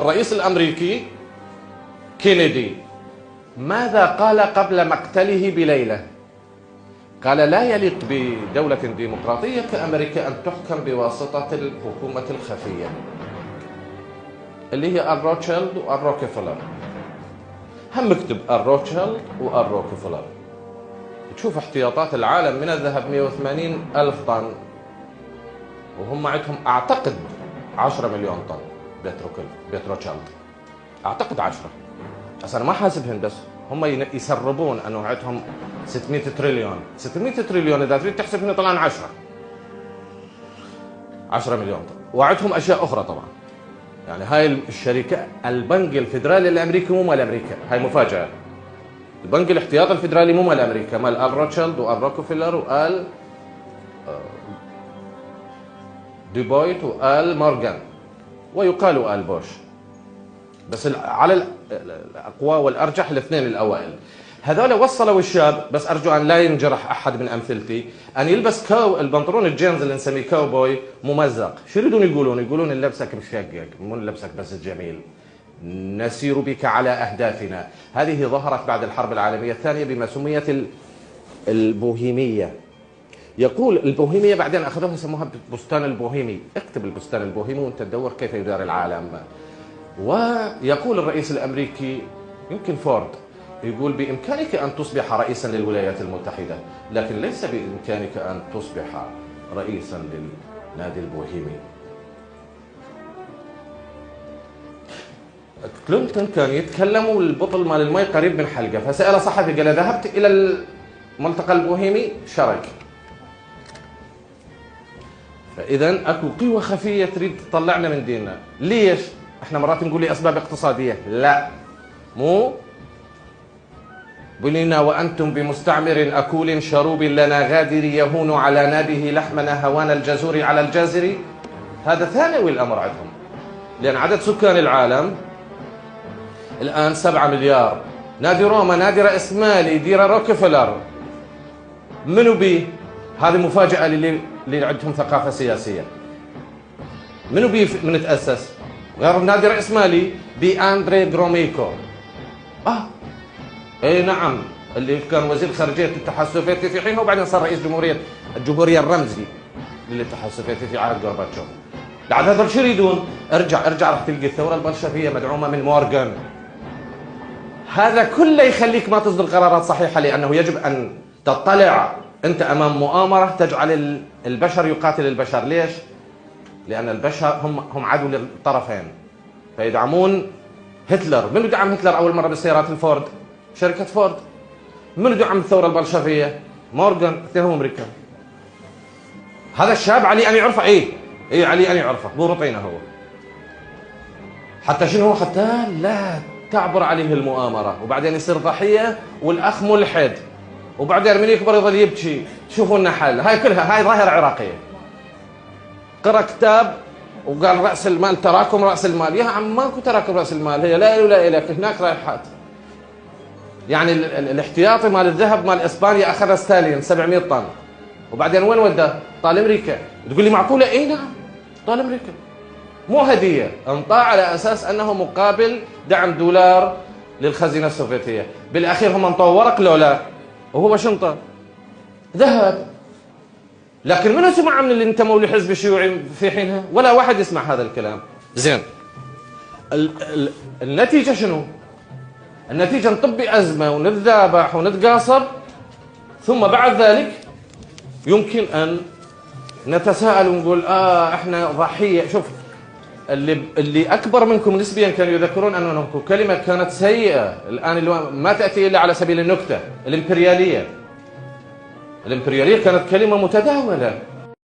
الرئيس الأمريكي كينيدي ماذا قال قبل مقتله بليلة؟ قال: لا يليق بدولة ديمقراطية كأمريكا أن تحكم بواسطة الحكومة الخفية اللي هي الروتشيلد والروكفلر. هم اكتب الروتشيلد والروكفلر، تشوف احتياطات العالم من الذهب 180 ألف طن، وهم عندهم أعتقد 10 مليون طن بيت روتشيلد، أعتقد 10، بس أنا ما حاسبهن، بس هم يسربون أنه عندهم 600 تريليون. 600 تريليون إذا تريد تحسبهن طلعن 10 مليون طن، وعندهم أشياء أخرى طبعا. يعني هاي الشركة، البنك الفيدرالي الأمريكي مو مال أمريكا، هاي مفاجأة. البنك الاحتياطي الفيدرالي مو مال أمريكا، مال الروتشيلد والروكفلر وآل ديبويت وآل مورغان، ويقال آل بوش، بس على الأقوى والأرجح الاثنين الأوائل. هذول وصلوا الشاب، بس أرجو أن لا ينجرح أحد من أمثلتي، أن يلبس البنطلون الجينز اللي نسميه كاوبوي ممزق. شو يريدون يقولون؟ يقولون إن لبسك مشقق، مو لبسك بس جميل، نسير بك على أهدافنا. هذه ظهرت بعد الحرب العالمية الثانية بما سميت البوهيمية. يقول البوهيمية بعدين أخذوها سموها بستان البوهيمي. اكتب البستان البوهيمي وانت تدور كيف يدار العالم. ويقول الرئيس الأمريكي، يمكن فورد، يقول: بإمكانك أن تصبح رئيسا للولايات المتحدة، لكن ليس بإمكانك أن تصبح رئيسا للنادي البوهيمي. كلينتون كان يتكلم والبطل مال المي قريب من حلقه، فسأله صحفي قال: ذهبت إلى الملتقى البوهيمي؟ شرك. فإذا اكو قوة خفية تريد تطلعنا من ديننا. ليش؟ احنا مرات نقول لأسباب اقتصادية، لا، مو بلينا وأنتم بمستعمر أكول شروب لنا غادر يهون على نابه لحمنا هوان الجزور على الجازر. هذا ثانوي الأمر عندهم، لأن عدد سكان العالم الآن 7 مليار. نادي روما، نادي رأس مالي، ديرة روكفلر، منو بيه؟ هذه مفاجأة اللي عندهم ثقافة سياسية. منو بيه من تأسس؟ نادي رأس مالي بأندري جروميكو. اي نعم، اللي كان وزير خارجية الاتحاد السوفيتي في حينه، وبعدين صار رئيس الجمهورية الرمزي للاتحاد السوفيتي في عهد غورباتشوف. بعد هذول شو يريدون؟ ارجع راح تلقي الثورة البلشفية مدعومة من مورغان. هذا كله يخليك ما تصدر قرارات صحيحة، لأنه يجب أن تطلع أنت أمام مؤامرة تجعل البشر يقاتل البشر. ليش؟ لأن البشر هم عدو للطرفين، فيدعمون هتلر. من دعم هتلر أول مرة بالسيارات؟ الفورد، شركة فورد. من دعم الثورة البلشفية؟ مورغان، اثنينهم أمريكان. هذا الشاب علي أن يعرفه. إيه علي أن يعرفه، مو رطينه هو. حتى شنو؟ حتى لا تعبر عليه المؤامرة، وبعدين يصير ضحية والأخ ملحد، وبعدين من يكبر يظل يبكي. شوفوا لنا حل. هاي كلها هاي ظاهرة عراقية. قرأ كتاب وقال رأس المال، تراكم رأس المال. يا عم ماكو تراكم رأس المال، هي لا ولا إلك، هناك رايحات. يعني الاحتياطي مال الذهب مال إسبانيا أخذ ستالين 700 طن، وبعدين وين وداه؟ طال أمريكا. تقول لي معقولة؟ إيه نعم، طال أمريكا، مو هدية، انطاع على أساس أنه مقابل دعم دولار للخزينة السوفيتية. بالأخير هم انطوا ورق لولا، وهو شنطة ذهب. لكن منو سمع من اللي انتموا لحزب الشيوعي في حينها؟ ولا واحد يسمع هذا الكلام. زين، النتيجة شنو؟ النتيجة نطبي أزمة ونتذابح ونتقاصب، ثم بعد ذلك يمكن أن نتساءل ونقول احنا ضحية. شوف، اللي أكبر منكم نسبيا كانوا يذكرون أن كلمة كانت سيئة الآن ما تأتي إلا على سبيل النكتة. الإمبريالية كانت كلمة متداولة.